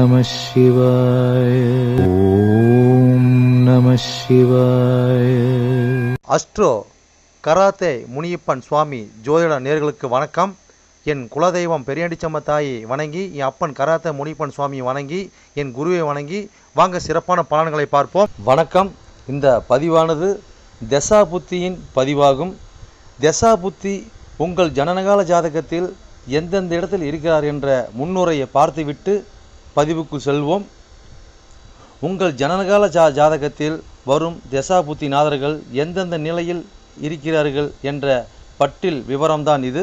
நம சிவாய. ஓம் நம சிவாய. அஸ்ட்ரோ கராத்தே முனியப்பன் சுவாமி ஜோதிட நேயர்களுக்கு வணக்கம். என் குலதெய்வம் பெரியாண்டிச்சம்ம தாயை வணங்கி, என் அப்பன் கராத்தே முனியப்பன் சுவாமியை வணங்கி, என் குருவை வணங்கி வாங்க சிறப்பான பலன்களை பார்ப்போம். வணக்கம். இந்த பதிவானது தசா புத்தியின் பதிவாகும். தசா புத்தி உங்கள் ஜனனகால ஜாதகத்தில் எந்தெந்த இடத்தில் இருக்கிறார் என்ற முன்னுரையை பார்த்துவிட்டு பதிவுக்குள் செல்வோம். உங்கள் ஜனனகால ஜாதகத்தில் வரும் தசா புத்தி நாதர்கள் எந்தெந்த நிலையில் இருக்கிறார்கள் என்ற பட்டியல் விவரம்தான் இது.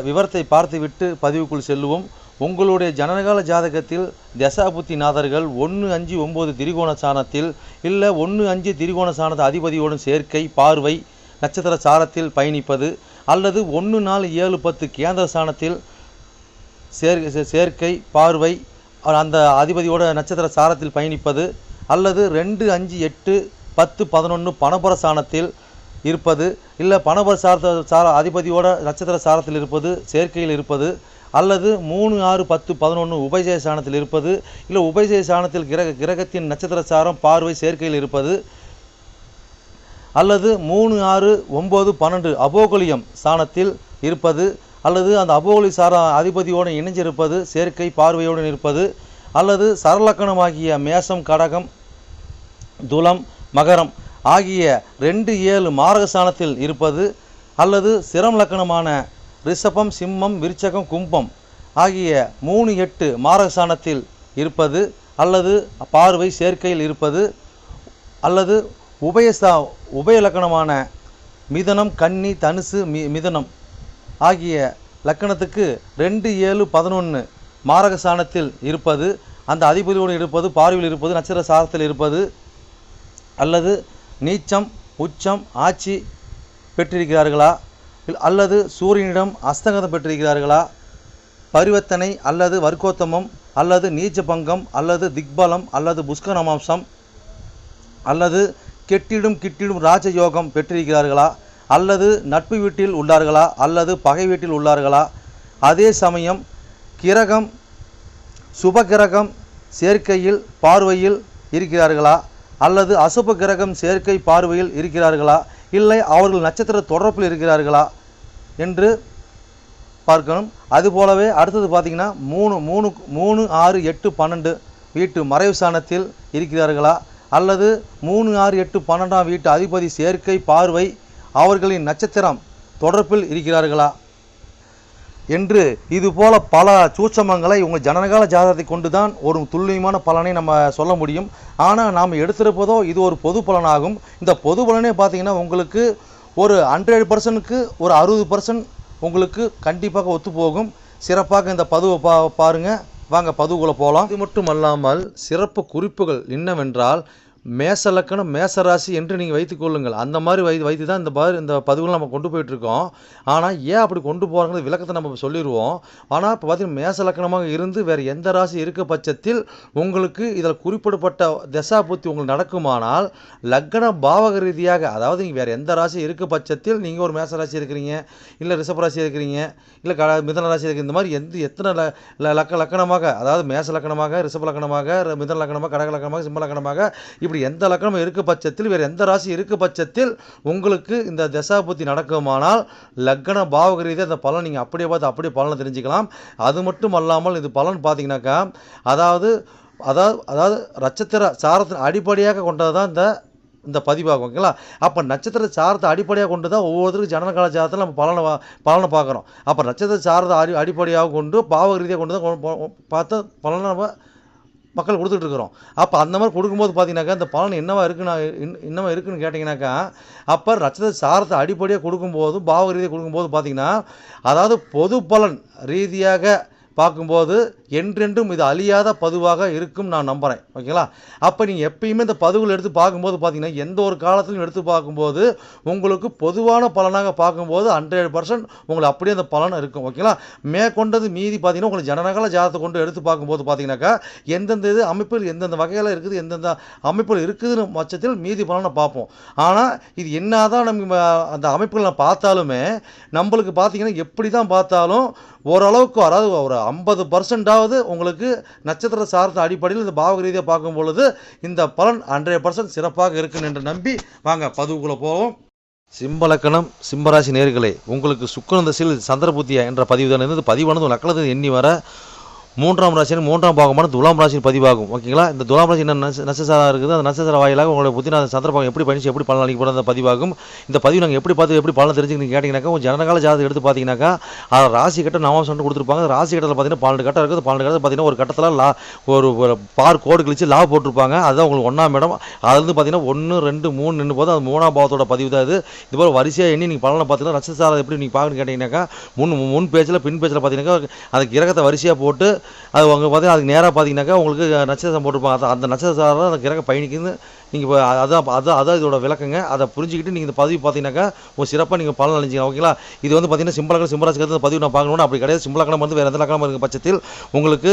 விவரத்தை பார்த்துவிட்டு பதிவுக்குள் செல்லுவோம். உங்களுடைய ஜனனகால ஜாதகத்தில் தசாபுத்தி நாதர்கள் 1-5-9 திரிகோண சாணத்தில் இல்லை 1-5 திரிகோண சாணத்தை அதிபதியோடும் சேர்க்கை பார்வை நட்சத்திர சாரத்தில் பயணிப்பது, அல்லது 1-4-7-10 கேந்திர சாணத்தில் சேர்க்கை பார்வை அந்த அதிபதியோட நட்சத்திர சாரத்தில் பயணிப்பது, அல்லது 2-5-8-10-11 பணபர சாணத்தில் இருப்பது, இல்லை பணபர அதிபதியோட நட்சத்திர சாரத்தில் இருப்பது சேர்க்கையில் இருப்பது, அல்லது 3-6-10-11 உபயஜய சாணத்தில் இருப்பது, இல்லை உபயஜய சாணத்தில் கிரகத்தின் நட்சத்திர சாரம் பார்வை சேர்க்கையில் இருப்பது, அல்லது 3-6-9-12 அபோகலியம் சாணத்தில் இருப்பது, அல்லது அந்த அபோகலி சார அதிபதியோடு இணைஞ்சிருப்பது சேர்க்கை பார்வையோடு இருப்பது, அல்லது சரலக்கணமாகிய மேசம் கடகம் துலம் மகரம் ஆகிய 2-7 மாரகஸ்தானத்தில் இருப்பது, அல்லது சிரம் லக்கணமான ரிஷபம் சிம்மம் விருச்சகம் கும்பம் ஆகிய 3-8 மாரகஸ்தானத்தில் இருப்பது, அல்லது பார்வை சேர்க்கையில் இருப்பது, அல்லது உபய லக்கணமான மிதனம் கன்னி தனுசு மிதனம் ஆகிய லக்கணத்துக்கு 2-7-11 மாரகஸ்தானத்தில் இருப்பது, அந்த அதிபதியோடு இருப்பது பார்வையில் இருப்பது நட்சத்திர சாரத்தில் இருப்பது, அல்லது நீச்சம் உச்சம் ஆட்சி பெற்றிருக்கிறார்களா, அல்லது சூரியனிடம் அஸ்தங்கதம் பெற்றிருக்கிறார்களா, பரிவர்த்தனை அல்லது வர்க்கோத்தமம் அல்லது நீச்ச பங்கம் அல்லது திக்பலம் அல்லது புஷ்கரமாம்சம் அல்லது கெட்டிடும் ராஜயோகம் பெற்றிருக்கிறார்களா, அல்லது நட்பு வீட்டில் உள்ளார்களா அல்லது பகை வீட்டில் உள்ளார்களா, அதே சமயம் கிரகம் சுபகிரகம் சேர்க்கையில் பார்வையில் இருக்கிறார்களா, அல்லது அசுப கிரகம் சேர்க்கை பார்வையில் இருக்கிறார்களா, இல்லை அவர்கள் நட்சத்திர தொடர்பில் இருக்கிறார்களா என்று பார்க்கணும். அதுபோலவே அடுத்தது பார்த்திங்கன்னா 3-6-8-12 வீட்டு மறைவு சாணத்தில் இருக்கிறார்களா, அல்லது 3-6-8-12 வீட்டு அதிபதி சேர்க்கை பார்வை அவர்களின் நட்சத்திரம் தொடர்பில் இருக்கிறார்களா என்று இதுபோல பல சூட்சமங்களை உங்கள் ஜனனகால ஜாதகத்தை கொண்டு தான் ஒரு துல்லியமான பலனை நம்ம சொல்ல முடியும். ஆனால் நாம் எடுத்திருப்பதோ இது ஒரு பொது பலனாகும். இந்த பொது பலனே பார்த்திங்கன்னா உங்களுக்கு ஒரு 100%க்கு ஒரு 60% உங்களுக்கு கண்டிப்பாக ஒத்து போகும். சிறப்பாக இந்த பதிவை பாருங்கள். வாங்க பதிவுக்குள்ளே போகலாம். இது மட்டும் அல்லாமல் சிறப்பு குறிப்புகள் என்னவென்றால் மேச லக்கணம் மேசராசி என்று நீங்கள் வைத்துக்கொள்ளுங்கள். அந்த மாதிரி வைத்து தான் இந்த பதிவுகளை நம்ம கொண்டு போயிட்டுருக்கோம். ஆனால் ஏன் அப்படி கொண்டு போகிறாங்கிறது விளக்கத்தை நம்ம சொல்லிடுவோம். ஆனால் இப்போ பார்த்திங்கன்னா மேச லக்கணமாக இருந்து வேறு எந்த ராசி இருக்க பட்சத்தில் உங்களுக்கு இதில் குறிப்பிடப்பட்ட தசா புத்தி உங்களுக்கு நடக்குமானால் லக்ன பாவக ரீதியாக, அதாவது நீங்கள் வேறு எந்த ராசி இருக்க பட்சத்தில் நீங்கள் ஒரு மேச ராசி இருக்கிறீங்க, இல்லை ரிஷப ராசி இருக்கிறீங்க, இல்லை மிதன ராசி இருக்கிற இந்த மாதிரி எத்தனை லக்கணமாக, அதாவது மேச லக்கணமாக ரிஷப லக்கணமாக மிதன லக்கணமாக கடக லக்கணமாக சிம்ம லக்கணமாக இப்படி எந்த லக்கணம் இருக்க பட்சத்தில் வேறு எந்த ராசி இருக்க பட்சத்தில் உங்களுக்கு இந்த தசாபுத்தி நடக்குமானால் லக்ன பாவக ரீதியாக அந்த பலன் நீங்கள் அப்படியே பார்த்து அப்படியே பலனை தெரிஞ்சுக்கலாம். அது மட்டும் அல்லாமல் இது பலன் பார்த்தீங்கன்னாக்கா அதாவது நட்சத்திர சாரத்தின் அடிப்படையாக கொண்டது தான் இந்த பதிவாகும். ஓகேங்களா? அப்போ நட்சத்திர சாரத்தை அடிப்படையாக கொண்டு தான் ஒவ்வொருத்தருக்கும் ஜனனகால ஜாதகத்தில் நம்ம பலனை பார்க்குறோம். அப்போ நட்சத்திர சாரத்தை அடிப்படையாக கொண்டு பாவக ரீதியாக கொண்டு தான் பார்த்து பலனை நம்ம மக்கள் கொடுத்துட்ருக்குறோம். அப்போ அந்த மாதிரி கொடுக்கும்போது பார்த்தீங்கன்னாக்கா இந்த பலன் என்னவா இருக்குன்னு கேட்டிங்கனாக்கா, அப்போ நட்சத்திர சாரத்தை அடிப்படையாக கொடுக்கும்போது பாவக ரீதியாக கொடுக்கும்போது பார்த்தீங்கன்னா அதாவது பொது பலன் ரீதியாக பார்க்கும்போது என்றென்றும் இது அழியாத பதிவாக இருக்கும் நான் நம்புகிறேன். ஓகேங்களா? அப்போ நீங்கள் எப்பயுமே இந்த பதிவுகள் எடுத்து பார்க்கும்போது பார்த்தீங்கன்னா எந்த ஒரு காலத்திலும் எடுத்து பார்க்கும்போது உங்களுக்கு பொதுவான பலனாக பார்க்கும்போது 100% உங்களுக்கு அப்படியே அந்த பலன் இருக்கும். ஓகேங்களா? மேற்கொண்டது மீதி பார்த்தீங்கன்னா உங்களுக்கு ஜனனகால ஜாதகத்தை கொண்டு எடுத்து பார்க்கும்போது பார்த்தீங்கன்னாக்கா எந்தெந்த இது அமைப்பில் எந்தெந்த வகையில் இருக்குது எந்தெந்த அமைப்பில் இருக்குதுன்னு பட்சத்தில் மீதி பலனை பார்ப்போம். ஆனால் இது என்ன தான் நம்ம அந்த அமைப்புகளை பார்த்தாலுமே நம்மளுக்கு பார்த்தீங்கன்னா எப்படி தான் பார்த்தாலும் ஓரளவுக்கு, அதாவது ஒரு 50% அதாவது உங்களுக்கு நட்சத்திர சார்ந்த அடிப்படையில் இந்த பாவக ரீதியாக பார்க்கும் பொழுது இந்த பலன் 100% சிறப்பாக இருக்குன்னு என்று நம்பி வாங்க பதிவுக்குள்ளே போவோம். சிம்பலக்கணம் சிம்மராசி நேயர்களே, உங்களுக்கு சுக்கிரன் திசையில் சந்திரபுத்தியா என்ற பதிவு தான் இருந்தது. பதிவானது லக்னத்தில் எண்ணி வர 3ஆம் ராசியின் 3ஆம் பாகமான துலாம் ராசியின் பதிவாகும். ஓகேங்களா, இந்த துலாம் ராசி என்ன நட்சத்திரம் இருக்குது, அந்த நட்சத்திர வாயிலாக உங்களுடைய புத்தின சந்திரபாகம் எப்படி பயணிச்சு எப்படி பலன் அளிக்க போகிற அந்த பதிவாகும். இந்த பதிவு நாங்கள் எப்படி பார்த்து எப்படி பலன் தெரிஞ்சுக்கிட்டு கேட்டிங்கனாக்கா, உங்கள் ஜனகால ஜாதகம் எடுத்து பார்த்தீங்கன்னாக்கா அது ராசி கட்ட நவாம்சம் கொடுத்துருப்பாங்க. ராசி கட்டத்தில் பார்த்தீங்கன்னா 12 கட்டம் இருக்குது. 12 கட்டத்தில் பார்த்தீங்கன்னா ஒரு கட்டத்தில் ஒரு பார் கோடு கழிச்சு லா போட்டிருப்பாங்க. அதுதான் உங்களுக்கு 1ஆம் இடம். அதுலேருந்து பார்த்தீங்கன்னா 1, 2, 3 நின்று போது அது 3ஆம் பாவத்தோட பதிவு தான் இது. இதுபோல் வரிசையாக எண்ணி நீங்கள் பலனை பார்த்தீங்கன்னா நட்சத்திரம் எப்படி நீங்கள் பார்க்கணும்னு கேட்டிங்கனாக்கா, முன் பேஜில் பின் பேஜில் பார்த்தீங்கன்னாக்கா அந்த கிரகத்தை வரிசையாக போட்டு அது அவங்க பார்த்தீங்கன்னா அதுக்கு நேராக பார்த்தீங்கன்னாக்கா உங்களுக்கு நட்சத்திரம் போட்டிருப்பாங்க. அந்த நட்சத்திரம் அந்த கிரக பயணிக்குன்னு நீங்கள் இப்போ அதான் இதோட விளக்கங்க. அதை புரிஞ்சுக்கிட்டு நீங்கள் இந்த பதிவு பார்த்தீங்கன்னாக்கா உங்கள் சிறப்பாக நீங்கள் பலன் அழிஞ்சிங்க. ஓகேங்களா, இது வந்து பார்த்தீங்கன்னா சிம்பலக்கணம் சிம்மராசிக்கு பதிவு நான் பார்க்கணும்னு அப்படி கிடையாது. சிம்பலக்கணம் வந்து வேறு எந்த லக்கணம் இருக்கிற பட்சத்தில் உங்களுக்கு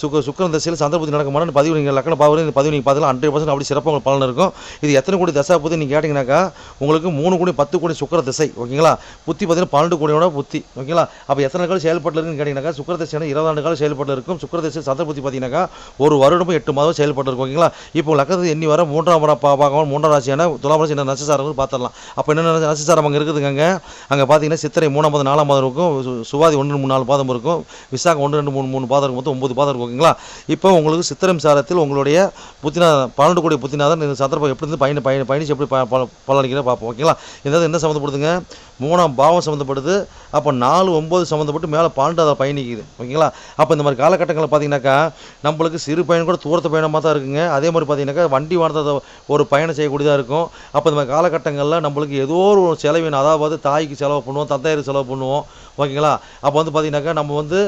சுக்கிரன் திசையில் சந்திரபுத்தி நடக்குமான பதிவு நீங்கள் லக்கணம் பார்க்குறது இந்த பதிவு நீங்கள் பார்த்தீங்கன்னா 100% அப்படி சிறப்பாக உங்களுக்கு பலன் இருக்கும். இது எத்தனை கோடி தசை புத்தி நீங்கள் கேட்டிங்கனாக்கா உங்களுக்கு 3 கோடி 10 கோடி சுக்கிர திசை. ஓகேங்களா, புத்தி பார்த்தீங்கன்னா 12 கோடியோட புத்தி. ஓகேங்களா, அப்போ எத்தனை காலம் செயல்பட்டு இருக்குன்னு கேட்டிங்கனாக்கா சுக்கிர திசையான 20 ஆண்டு காலம் செயல்பட்டு இருக்கும். சுக்கிர திசை சந்திரபுத்தி பார்த்தீங்கன்னாக்கா 1 வருடமும் 8 மாதம் செயல்பட்டு இருக்கும். ஓகேங்களா, இப்போ லக்கணத்தில் எண்ணி வர 3ஆம் பாகமான 3ஆம் ராசியான துலாம் ராசி என்ன நட்சத்திரம் பார்த்துடலாம். அப்போ என்னென்ன நட்சத்திரம் அங்கே இருக்குதுங்க, அங்கே பார்த்தீங்கன்னா சித்திரை 3ஆம் பாதம் 4ஆம் பாதம் இருக்கும், சுவாதி 1, 3, 4 பாதம் இருக்கும், விசாகம் 1, 2, 3 பாதம் இருக்கும், மொத்தம் 9 பாதம் இருக்கும். ஓகேங்களா, இப்போ உங்களுக்கு சித்திரம் சாரத்தில் உங்களுடைய புத்திநாதன் 12 கோடி புத்திநாதன் இந்த சந்திரபாகம் எப்படி இருந்து பயணிச்சு எப்படி பலனளிக்கிறத பார்ப்போம். ஓகேங்களா, இந்த என்ன சம்மந்தப்படுதுங்க, 3ஆம் பாவம் சம்மந்தப்படுது. அப்போ 4, 9 சம்மந்தப்பட்டு மேலே 12 அதை பயணிக்குது. ஓகேங்களா, அப்போ இந்த மாதிரி காலகட்டங்களில் பார்த்தீங்கன்னாக்கா நம்மளுக்கு சிறு பயணம் கூட தூரத்து பயணமாக தான் இருக்குங்க. அதே மாதிரி பார்த்தீங்கன்னாக்கா வண்டி வாகனத்தை ஒரு பயணம் செய்யக்கூடியதாக இருக்கும். அப்போ இந்த மாதிரி காலகட்டங்களில் நம்மளுக்கு ஏதோ ஒரு செலவின, அதாவது தாய்க்கு செலவு பண்ணுவோம், தந்தையருக்கு செலவு பண்ணுவோம். ஓகேங்களா, அப்போ வந்து பார்த்தீங்கன்னாக்கா நம்ம வந்து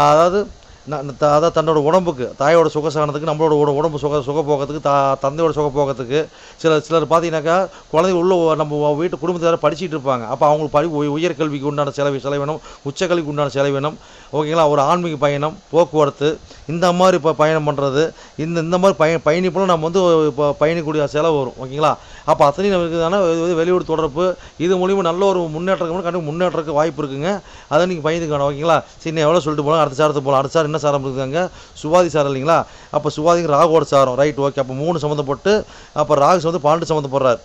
அதாவது அதாவது தன்னோட உடம்புக்கு தாயோட சுகசானத்துக்கு நம்மளோட உடம்பு சுகப்போக்கத்துக்கு தந்தையோட சுகப்போக்கத்துக்கு சிலர் பார்த்தீங்கன்னாக்கா குழந்தைங்க உள்ள நம்ம வீட்டு குடும்பத்தில் படிச்சுட்டு இருப்பாங்க. அப்போ அவங்களுக்கு உயர்கல்விக்கு உண்டான செலவினம், உச்சக்கல்விக்கு உண்டான செலவினம். ஓகேங்களா, ஒரு ஆன்மீக பயணம், போக்குவரத்து, இந்த மாதிரி இப்போ பயணம் பண்ணுறது, இந்த மாதிரி பயணிப்பெல்லாம் நம்ம வந்து இப்போ பயணிக்கூடிய செலவு வரும். ஓகேங்களா, அப்போ அத்தனையும் இருக்குதுன்னா வெளியூர் தொடர்பு இது மூலிமா நல்ல ஒரு முன்னேற்றத்துக்கு வாய்ப்பு இருக்குங்க. அதை நீங்கள் பயந்துக்கணும். ஓகேங்களா, சரி எவ்வளோ சொல்லிட்டு போகலாம், அடுத்த சாரத்துக்கு போகலாம். அடுத்த சாரம் என்ன சாரம் இருக்குதுங்க, சுவாதி சாரம் இல்லைங்களா. அப்போ சுவாதிக்கு ராகுவோட சாரம், ரைட், ஓகே. அப்போ 3 சம்மந்தப்பட்டு அப்போ ராகு வந்து 12 சம்மந்தப்படுறாரு.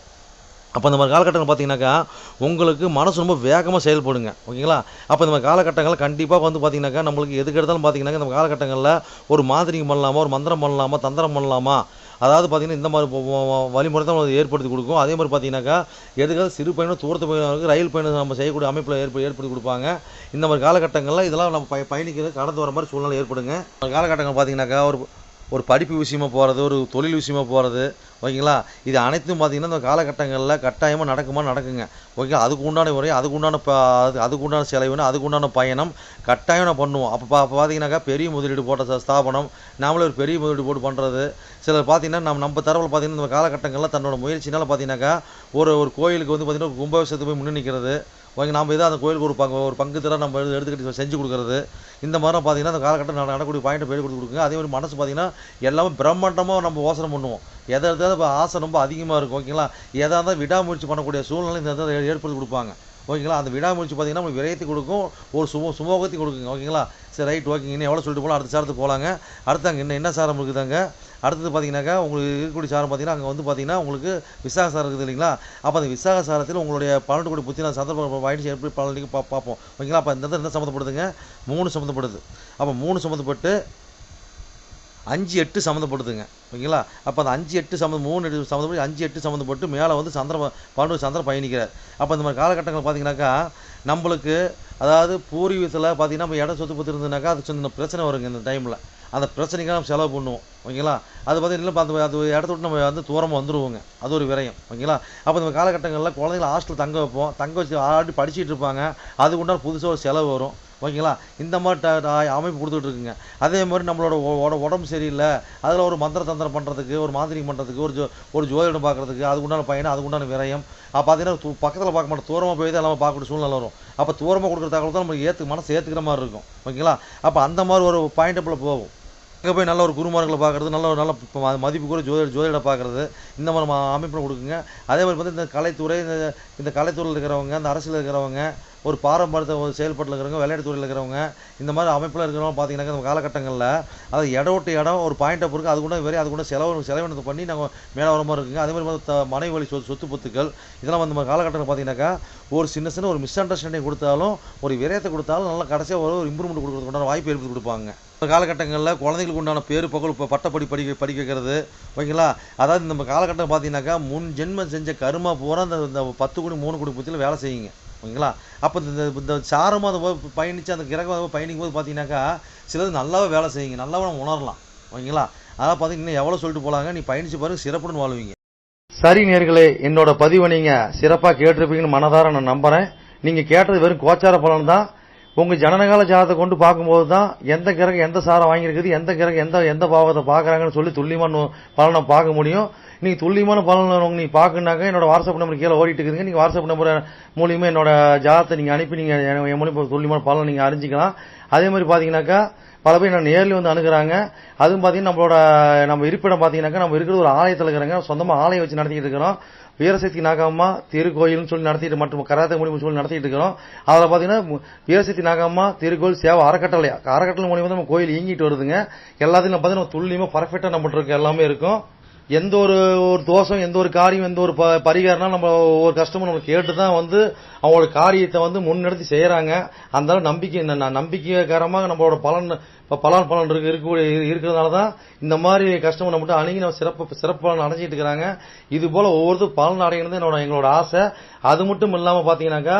அப்போ இந்த மாதிரி காலகட்டங்கள் பார்த்தீங்கன்னாக்கா உங்களுக்கு மனசு ரொம்ப வேகமாக செயல்படுங்க. ஓகேங்களா, அப்போ இந்த மாதிரி காலகட்டங்களில் கண்டிப்பாக வந்து பார்த்தீங்கன்னாக்கா நம்மளுக்கு எதுக்கு எடுத்தாலும் பார்த்தீங்கன்னாக்கா இந்த காலகட்டங்களில் ஒரு மாந்திரிகம் பண்ணலாமா, ஒரு மந்திரம் பண்ணலாமா, தந்திரம் பண்ணலாமா, அதாவது பார்த்தீங்கன்னா இந்த மாதிரி வழிமுறை தான் ஏற்படுத்தி கொடுக்கும். அதே மாதிரி பார்த்தீங்கன்னாக்கா எதுக்காவது சிறு பயணம் தூரத்து பயணம் ரயில் பயணம் நம்ம செய்யக்கூடிய அமைப்பில் ஏற்படுத்தி கொடுப்பாங்க. இந்த மாதிரி காலகட்டங்களில் இதெல்லாம் நம்ம பயணிக்கிறது கடந்து வர மாதிரி சூழ்நிலை ஏற்படுங்க. காலகட்டங்கள் பார்த்தீங்கன்னாக்கா ஒரு படிப்பு விஷயமா போகிறது, ஒரு தொழில் விஷயமா போகிறது. ஓகேங்களா, இது அனைத்தும் பார்த்தீங்கன்னா இந்த காலகட்டங்களில் கட்டாயமாக நடக்குங்க. ஓகே, அதுக்கு உண்டான முறை, அதுக்கு உண்டான செலவினம், அதுக்கு உண்டான பயணம் கட்டாயம் நான் பண்ணுவோம். அப்போ பார்த்தீங்கன்னாக்கா பெரிய முதலீடு போட்ட ஸ்தாபனம் நாமளே ஒரு பெரிய முதலீடு போட்டு பண்ணுறது. சிலர் பார்த்தீங்கன்னா நம்ம தரவில் பார்த்தீங்கன்னா இந்த காலகட்டங்களில் தன்னோட முயற்சினால் பார்த்தீங்கன்னாக்கா ஒரு கோயிலுக்கு வந்து பார்த்தீங்கன்னா கும்பாபிஷேகத்துக்கு போய் முன்னே நிற்கிறது. ஓகே, நம்ம எதாவது அந்த கோயிலுக்கு ஒரு பங்கு தர நம்ம எடுத்துக்கிட்டு செஞ்சு கொடுக்குறது. இந்த மாதிரி பார்த்தீங்கன்னா அந்த காலகட்டம் நடக்கக்கூடிய பாயிண்ட்டை பேர் கொடுத்து கொடுக்குங்க. அதே மாதிரி மனசு பார்த்தீங்கன்னா எல்லாமே பிரம்மாண்டமாக நம்ம யோசனை பண்ணுவோம். எதாவது ஆசை ரொம்ப அதிகமாக இருக்கும். ஓகேங்களா, எதாக இருந்தால் விடாமுயற்சி பண்ணக்கூடிய சூழ்நிலை இந்த இடத்துல ஏற்படுத்தி கொடுப்பாங்க. ஓகேங்களா, அந்த விடாமுயற்சி பார்த்தீங்கன்னா நம்ம விரயத்தை கொடுக்கும், ஒரு சுமூகத்தையும் கொடுக்குங்க. ஓகேங்களா, சரி, ரைட், ஓகேங்க. இன்னும் எவ்வளோ சொல்லிட்டு போகலாம், அடுத்த சாரத்துக்கு போகலாங்க. அடுத்தாங்க என்ன சாரம் இருக்குதாங்க, அடுத்தது பார்த்தீங்கன்னாக்கா உங்களுக்கு இருக்கக்கூடிய சாரம் பார்த்தீங்கன்னா அங்கே வந்து பார்த்தீங்கன்னா உங்களுக்கு விசாக சாரம் இருக்குது இல்லைங்களா. அப்போ அந்த விசாக சாரத்தில் உங்களுடைய 12 கோடி புத்தி நான் சந்தர்ப்பம் வாயிடுச்சு எப்படி பலனுக்கு பார்ப்போம். ஓகேங்களா, அப்போ இந்த என்ன சம்மந்தப்படுதுங்க, 3 சம்மந்தப்படுது. அப்போ 3 சம்மந்தப்பட்டு 5, 8 சம்மந்தப்படுதுங்க. ஓகேங்களா, அப்போ அந்த 5, 8 3 சம்மந்தப்பட்டு 5, 8 சம்மந்தப்பட்டு மேலே வந்து சந்திரன் பயணிக்கிறார். அப்போ இந்த மாதிரி காலகட்டங்கள் பார்த்தீங்கன்னாக்கா நம்மளுக்கு அதாவது பூர்வீகத்தில் பார்த்தீங்கன்னா நம்ம இடம் சொத்து பற்றி இருந்ததுனாக்கா அது சின்ன பிரச்சனை வருங்க. இந்த டைமில் அந்த பிரச்சனைக்காக நம்ம செலவு பண்ணுவோம். ஓகேங்களா, அது பார்த்தீங்கன்னா அது இடத்த விட்டு நம்ம வந்து தூரமாக வந்துடுவோங்க, அது ஒரு விரயம். ஓகேங்களா, அப்போ இந்த காலகட்டங்களில் குழந்தைங்களை ஹாஸ்டல் தங்க வைப்போம், தங்க வச்சு ஆல்ரெடி படிச்சுட்டு இருப்பாங்க, அதுக்கு உண்டான புதுசாக ஒரு செலவு வரும். ஓகேங்களா, இந்த மாதிரி அமைப்பு கொடுத்துட்டு இருக்குங்க. அதே மாதிரி நம்மளோட உடம்பு சரியில்லை, அதில் ஒரு மந்திர தந்திரம் பண்ணுறதுக்கு, ஒரு மாந்திரிகம் பண்ணுறதுக்கு, ஒரு ஜோதிடம் பார்க்குறதுக்கு, அதுக்குண்டான பயணம், அதுக்குண்டான விரயம். பார்த்தீங்கன்னா பக்கத்தில் பார்க்க மாட்டோம், தூரமாக போய் தான் எல்லாமே பார்க்கக்கூடிய சூழ்நிலை வரும். அப்போ தூரமாக கொடுக்குற தகவல் தான் நம்மளுக்கு மனசு ஏற்றுக்கிற மாதிரி இருக்கும். ஓகேங்களா, அப்போ அந்த மாதிரி ஒரு பாயிண்டப்பில் போகும். அங்கே போய் நல்ல ஒரு குருமார்களை பார்க்குறது, நல்ல மதிப்பு கூட ஜோதிட பார்க்குறது, இந்த மாதிரி அமைப்பில் கொடுக்குங்க. அதே மாதிரி வந்து இந்த கலைத்துறை, இந்த கலைத்துறையில் இருக்கிறவங்க, இந்த அரசியல் இருக்கிறவங்க, ஒரு பாரம்பரியத்தை செயல்பட்டு இருக்கிறவங்க, விளையாட்டு துறையில் இருக்கிறவங்க, இந்த மாதிரி அமைப்பில் இருக்கிறவங்க பார்த்தீங்கன்னாக்கா இந்த காலகட்டங்களில் அது இடம் விட்டு இடம் ஒரு பாயிண்டை பொறுத்து அது கூட அது கூட செலவினத்தை பண்ணி நாங்கள் மேலே வர மாதிரி இருக்குங்க. அதே மாதிரி மனைவி வழி சொத்து பத்துக்கள் இதெல்லாம் வந்து நம்ம காலகட்டத்தில் பார்த்தீங்கன்னாக்கா ஒரு சின்ன ஒரு மிஸ் அண்டர்ஸ்டாண்டிங் கொடுத்தாலும் ஒரு விரயத்தை கொடுத்தாலும் நல்லா கடைசியாக ஒரு இம்ப்ரூவ்மெண்ட் கொடுக்கறதுக்கு வாய்ப்பு ஏற்படுத்தி கொடுப்பாங்க. இந்த காலகட்டங்களில் குழந்தைகளுக்கு உண்டான பேரு புகழ் இப்போ பட்டப்படி படிக்க வைக்கிறது ஓகேங்களா. அதாவது நம்ம காலகட்டம் பார்த்தீங்கன்னாக்கா முன் ஜென்மம் செஞ்ச கருமா பூரா இந்த 10 கோடி 3 கோடி புத்தியில் வேலை செய்யுங்க ஓகேங்களா. அப்போ இந்த சாரமாக அதை பயணித்து அந்த கிரகம் பயணிக்கும் போது பார்த்தீங்கன்னாக்கா சிலது நல்லாவே வேலை செய்யுங்க, நல்லாவே நம்ம உணரலாம் ஓகேங்களா. அதான் பார்த்தீங்கன்னா இன்னும் எவ்வளோ சொல்லிட்டு போகலாங்க, நீ பயணிச்சு பாருங்க சிறப்புடன் வாழ்வீங்க. சரி நேர்களே, என்னோட பதிவை நீங்கள் சிறப்பாக கேட்டிருப்பீங்கன்னு மனதார நான் நம்புகிறேன். நீங்கள் கேட்டது வெறும் கோச்சார பலன் தான். உங்கள் ஜனனகால ஜாதத்தை கொண்டு பார்க்கும்போது தான் எந்த கிரகம் எந்த சாரம் வாங்கியிருக்குது, எந்த கிரகம் எந்த பாவத்தை பார்க்குறாங்கன்னு சொல்லி துல்லியமான பலனை பார்க்க முடியும். நீங்கள் துல்லியமான பலன் நீங்கள் பார்க்கணுனாக்கா என்னோட வாட்ஸ்அப் நம்பர் கீழே ஓடிட்டு இருக்குதுங்க. நீங்கள் வாட்ஸ்அப் நம்பர் மூலியமாக என்னோட ஜாதத்தை நீங்கள் அனுப்பி நீங்கள் என் மூலியமாக துல்லியமான பலனை நீங்கள் அறிஞ்சிக்கலாம். அதே மாதிரி பார்த்தீங்கன்னாக்கா பல பேர் நான் நேரில் வந்து அணுகிறாங்க. அதுவும் பார்த்தீங்கன்னா நம்ம இருப்பிடம் பார்த்தீங்கன்னாக்கா நம்ம இருக்கிற ஒரு ஆலயத்தில் இருக்கிறாங்க. சொந்தமாக ஆலயம் வச்சு நடத்திக்கிட்டு இருக்கிறோம். வீரசக்தி நாகம்மா திருக்கோயில்னு சொல்லி நடத்திட்டு மற்றும் கராத்தே மூலியமாக சொல்லி நடத்திட்டு இருக்கிறோம். அதில் பார்த்தீங்கன்னா வீரசக்தி நாகம்மா திருக்கோயில் சேவை அறக்கட்டளை மூலியமாக நம்ம கோயில் இயங்கிட்டு வருதுங்க. எல்லாத்தையும் பார்த்தீங்கன்னா துல்லியமாக பர்ஃபெக்டாக நம்மகிட்ட இருக்க எல்லாமே இருக்கும். எந்த ஒரு தோஷம், எந்த ஒரு காரியம், எந்த ஒரு பரிகாரம்னா நம்ம ஒரு கஸ்டமர் நம்ம கேட்டு தான் வந்து அவங்களோட காரியத்தை வந்து முன்னெடுத்து செய்யறாங்க. அந்த நம்பிக்கைகரமாக நம்மளோட பலன் இருக்கிறதுனால தான் இந்த மாதிரி கஸ்டமர் நம்மகிட்ட அணுகி நம்ம சிறப்பு பலன் அடைஞ்சிட்டு இருக்கிறாங்க. இது போல ஒவ்வொருத்தரும் பலன் அடைகிறது எங்களோட ஆசை. அது மட்டும் இல்லாம பாத்தீங்கன்னாக்கா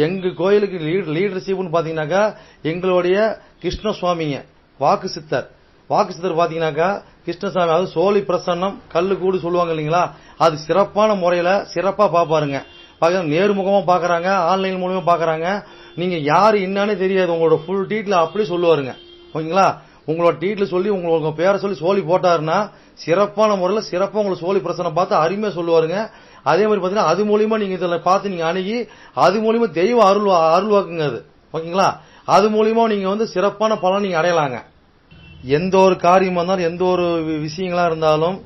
எங்க கோயிலுக்கு லீடர்ஷிப்னு பாத்தீங்கன்னாக்கா எங்களுடைய கிருஷ்ணசுவாமிங்க வாக்கு சித்தர் பாத்தீங்கன்னாக்கா கிருஷ்ணசாமி, அதாவது சோழி பிரசன்னம் கல்லு கூடு சொல்லுவாங்க இல்லைங்களா, அது சிறப்பான முறையில சிறப்பா பாப்பாருங்க. நேர்முகமா பாக்குறாங்க, ஆன்லைன் மூலமா பாக்குறாங்க. நீங்க யாரு என்னன்னு தெரியாது, உங்களோட ஃபுல் டீட்ல அப்படி சொல்லுவாருங்க ஓகேங்களா. உங்களோட டீட்ல சொல்லி உங்க பேரை சொல்லி சோழி போட்டாருன்னா சிறப்பான முறையில சிறப்பா உங்களுக்கு சோழி பிரசனம் பார்த்து அருமையா சொல்லுவாருங்க. அதே மாதிரி பாத்தீங்கன்னா அது மூலியமா நீங்க இதுல பார்த்து நீங்க அணுகி அது மூலியமா தெய்வ அருள்வாக்குங்க அது ஓகேங்களா. அது மூலியமா நீங்க வந்து சிறப்பான பலன் நீங்க அடையலாங்க. எந்த ஒரு காரியமா இருந்தாலும் எந்த ஒரு விஷயங்களா இருந்தாலும்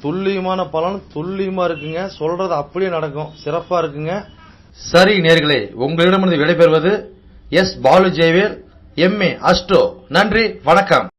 துல்லியமான பலன் துல்லியமா இருக்குங்க. சொல்றது அப்படியே நடக்கும், சிறப்பா இருக்குங்க. சரி நேர்களே, உங்களிடமிருந்து விடைபெறுவது S. Balu Jayavel, MA astro. நன்றி, வணக்கம்.